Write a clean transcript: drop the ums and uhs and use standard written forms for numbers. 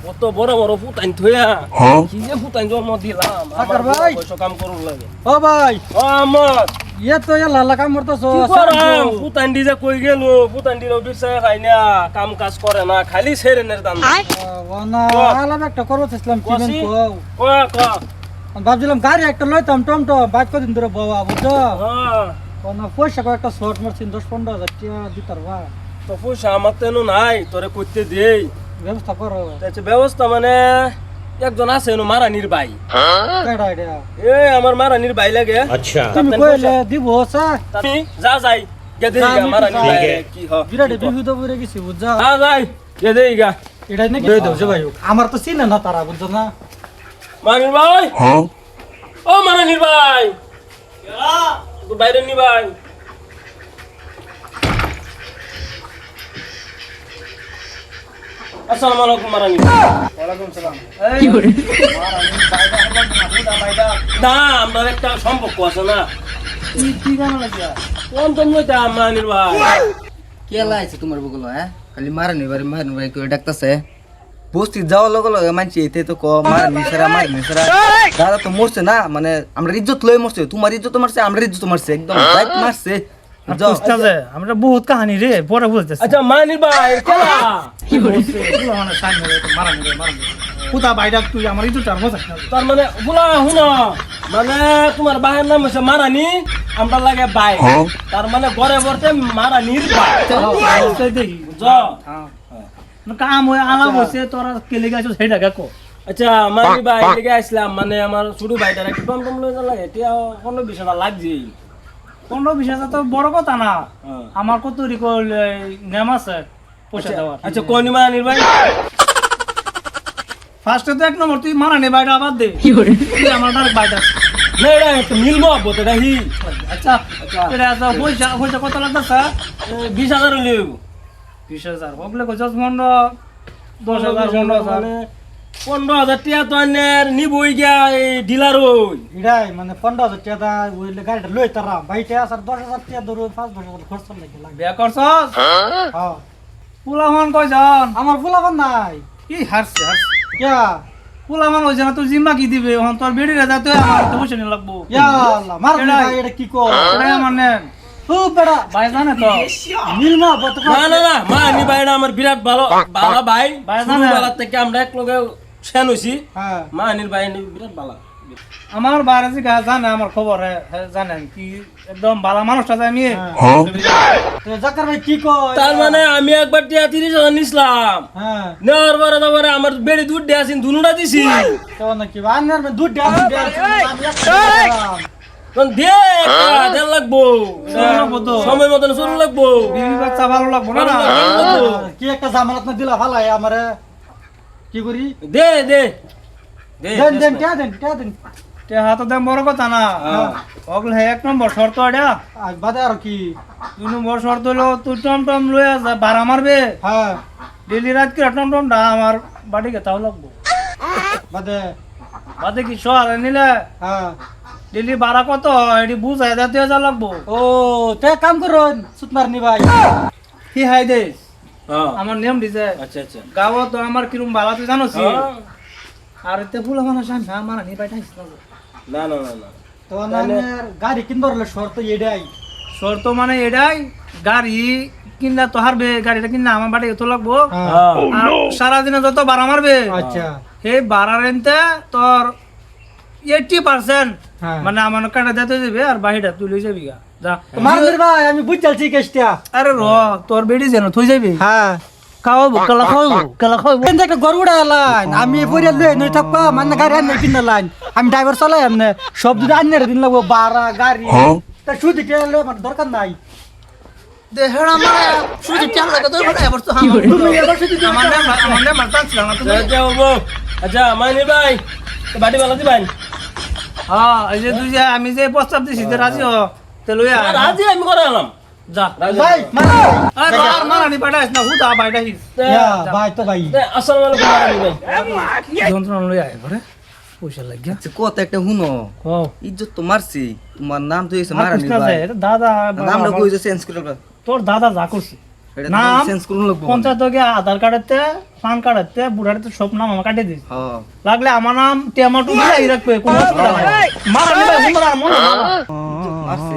কত বড় বড় ফুটাইন থইয়া কি যে ফুটাইন জন্ম দিলাম সাকার ভাই পয়সা কাম করুন লাগে ও ভাই ও আমার ইয়ে তো ইয়া লালা কাম করতেছো কি করাম ফুটাইন দি যে কই গেল ফুটাইন দি বিরসা খাই না কাম কাজ করে না খালি সেরেনের দাম না আলাম একটা করবো চাইছিলাম কি কসি? কও ও ক ভাবছিলাম গাড়ি একটা লইতাম টমটম বাইক কদিন ধরে বাবা বুঝছো হ্যাঁ না পয়সা একটা শর্ট মারছিন 10-15 হাজার টাকা দিতার বা তো পয়সা আমার তেন নাই তোরে করতে দেই ব্যবস্থা করো তাছে ব্যবস্থা মানে একজন আছে নো মারানির ভাই কেডা আইডিয়া এ আমার মারানির ভাই লাগে अच्छा তুমি কইলে দিব সা তুমি যা যাই গে দেই গা মারানির ভাই কি হ বিরাট বিহুদ পড়ে গেছি বুঝছা যা যাই গে দেই গা এটা নাকি দই দাও যে ভাই আমার তো চিনে না তারা বুঝছো না মারানির ভাই ও মারানির ভাই তো বাইরে নি ভাই আসসালামু আলাইকুম মারানি ওয়ালাইকুম সালাম কি করে না আমার একটা সম্পর্ক আছে না কি গানা লাগিয়া কোন তুমি তা মারানির ভাই কে লাইছে তোমার বগল হ্যাঁ খালি মারানি বারে করে ডাকতাছে বস্তি যাওয়ার লগে লগে মানছি এতে তো ক মারানি সেরা দাদা তো মরছে না মানে আমরা ইজ্জত লয়ে মরছে তোমার ইজ্জত মারছে আমরা ইজ্জত মারছে একদম রাইট মারছে বুঝতাছে আমরা বহুত কাহিনী রে পরে বুঝতেছি আচ্ছা মারানির ভাই কেলা কি বলছিস এগুলো মানে সাইন হয়ে মারানি পুতা বাইডা তুই আমার ইজ্জত আর মজা তার মানে বুলা হুনো মানে তোমার ভাইয়ের নাম হচ্ছে মারানি আমরা লাগে ভাই তার মানে ঘরে বসে মারানির ভাই দেখি বুঝছো কাম হয়ে আলাপ হয়েছে তোরা কেলে গেছো সেটা দেখো আচ্ছা মারানি ভাই লেগে আসলাম মানে আমার ছোট ভাইটার একটু টমটম লয়ে যা লাগে এটা কোনো বিষয় না লাগছে 15-20 হাজার তো বড় কথা না আমার কত নেম আছে পয়সা দেওয়ার আচ্ছা কোন মারানির ভাই ফার্স্টে তো এক নম্বর তুই মারানি বাইটা আবার দে তুই আমার ডাক বাইটা না এটা একটু মিলবো বলতে হি আচ্ছা এটা তো পয়সা কত লাগতেছে 20,000 হইলেও 20,000 হবলে কইছস মন্ড 10,000 মন্ড মানে 15,000 টাকা তো আনের নিবই গিয়া এই ডিলার ওই এটাই মানে 15,000 টাকা ওইলে গাড়িটা লই তারা বাইটা আর 10,000 টাকা ধরো 5-10,000 খরচ লাগে বিয়া করছস হ্যাঁ পুলামান কয়জন আমার পুলামান নাই কি হারছে কিয়া পুলামান ওই জানা তুই জিম্মা কি দিবে হন তোর বেড়ি রে যাতে আমার তো বসে নি লাগবো ইয়া আল্লাহ মার ভাই এটা কি কর এটা মানে খুব বড় ভাই জানে তো নীলমা বত না মারানি ভাইটা আমার বিরাট ভালো ভালো ভাই ভাই শুরু জানে। বেলা থেকে আমরা এক লগে শেন হইছি হ্যাঁ মারানির ভাই বিরাট ভালো আমার বাইরে যে জানে আমার খবর জানেন কি একদম ভালো মানুষটা যায় আমি তো জাকার ভাই কি কয় তার মানে আমি একবার টিয়া 30,000 নিছিলাম হ্যাঁ নেওয়ার পরে তারপরে আমার বেড়ি দুধ দিয়ে আসিন দুনুটা দিছি তো নাকি আনার মে দুধ ডাল আমি তখন দে একটা দেন লাগবো সময় মতন শুরু লাগবো বিবি বাচ্চা ভালো লাগবো না ভালো লাগবো। কি একটা জামানত না দিলা ভালাই আমারে কি করি দে দে দে দেন দেন কে দেন তে হাত দেন বড় কথা না ওগুলো এক নম্বর শর্ত এটা আজ বাদে আর কি 2 নম্বর শর্ত হলো তুই টমটম লয়ে যা ভাড়া মারবে হ্যাঁ ডেলি রাত কি টমটমটা আমার বাড়ি গেতাও লাগবো বাদে কি শহর নিলে হ্যাঁ ডেলি ভাড়া কত এটি বুঝাই দিতে যা লাগবো ও তে কাম করুন সুতমার নি ভাই কি হাই দে আমার নিয়ম দিছে আচ্ছা আচ্ছা গাঁও তো আমার কিরম ভাড়া তুই জানো হ্যাঁ। আর এতে ফুল মানুষ আমার নি বাইটাইছ না না না না তো নামের গাড়ি কিনবার হলে শর্ত এটাই শর্ত মানে এটাই গাড়ি কিনলে তো হারবে গাড়িটা কিনলে আমার বাড়ি তো লাগবো আর সারাদিনে যত ভাড়া মারবে আচ্ছা সেই ভাড়া রেন্টে তোর 80% মানে আমার কাটা দিতে যাবে আর বাহিটা তুই লই যাবি গা যা মারুর ভাই আমি বুঝালছি কেসটা আরে র তোর বেডি যেন তুই যাবি হ্যাঁ খাওয়াবো কালা খাওয়াবো কেন একটা গরুড়া লাইন আমি পরিয়াল লই নই থাকবা মানে গাড়ি আনলে কিনা লাইন আমি ড্রাইভার চালাই আমনে সব যদি আনলে দিন লাগবো বারা গাড়ি তা শুধু কেলে মানে দরকার নাই দেহড়া মানে শুধু চাল লাগে তোর ভাড়া এবার তো তুমি এবার শুধু আমার নাম মারতাছিল না তো আচ্ছা বাবু আচ্ছা মাইনি ভাই তো বাড়ি ভালো দিবেন হ্যাঁ এই যে তুই যে আমি যে প্রস্তাব দিছি যে রাজি হ তে লইয়া রাজি আমি করে আলাম যা ভাই মারা আরে আর মারানি পাঠাইস না হুদা বাইটাইস ভাই তো ভাই আসসালামু আলাইকুম মারানি ভাই যন্ত্রণা লইয়া আয় ঘরে পয়সা লাগিয়া কত একটা হুনো ও ইজ্জত তো মারছি তোমার নাম তো হইছে আর মারানি কৃষ্ণা ভাই যায়, এটা দাদা নামটা কইছে চেঞ্জ করে ফেলবা। তোর দাদা যা করছে এটা না চেঞ্জ করুন লাগবো পঞ্চায়েত থেকে আধার কার্ডেতে পান কার্ডেতে বুড়াতে সব নাম আমার কাটে দিস হ্যাঁ লাগলে আমার নাম টেমাটো মিলাই রাখবে কোনো অসুবিধা নাই মারা নেবে তোমরা মনে মারছে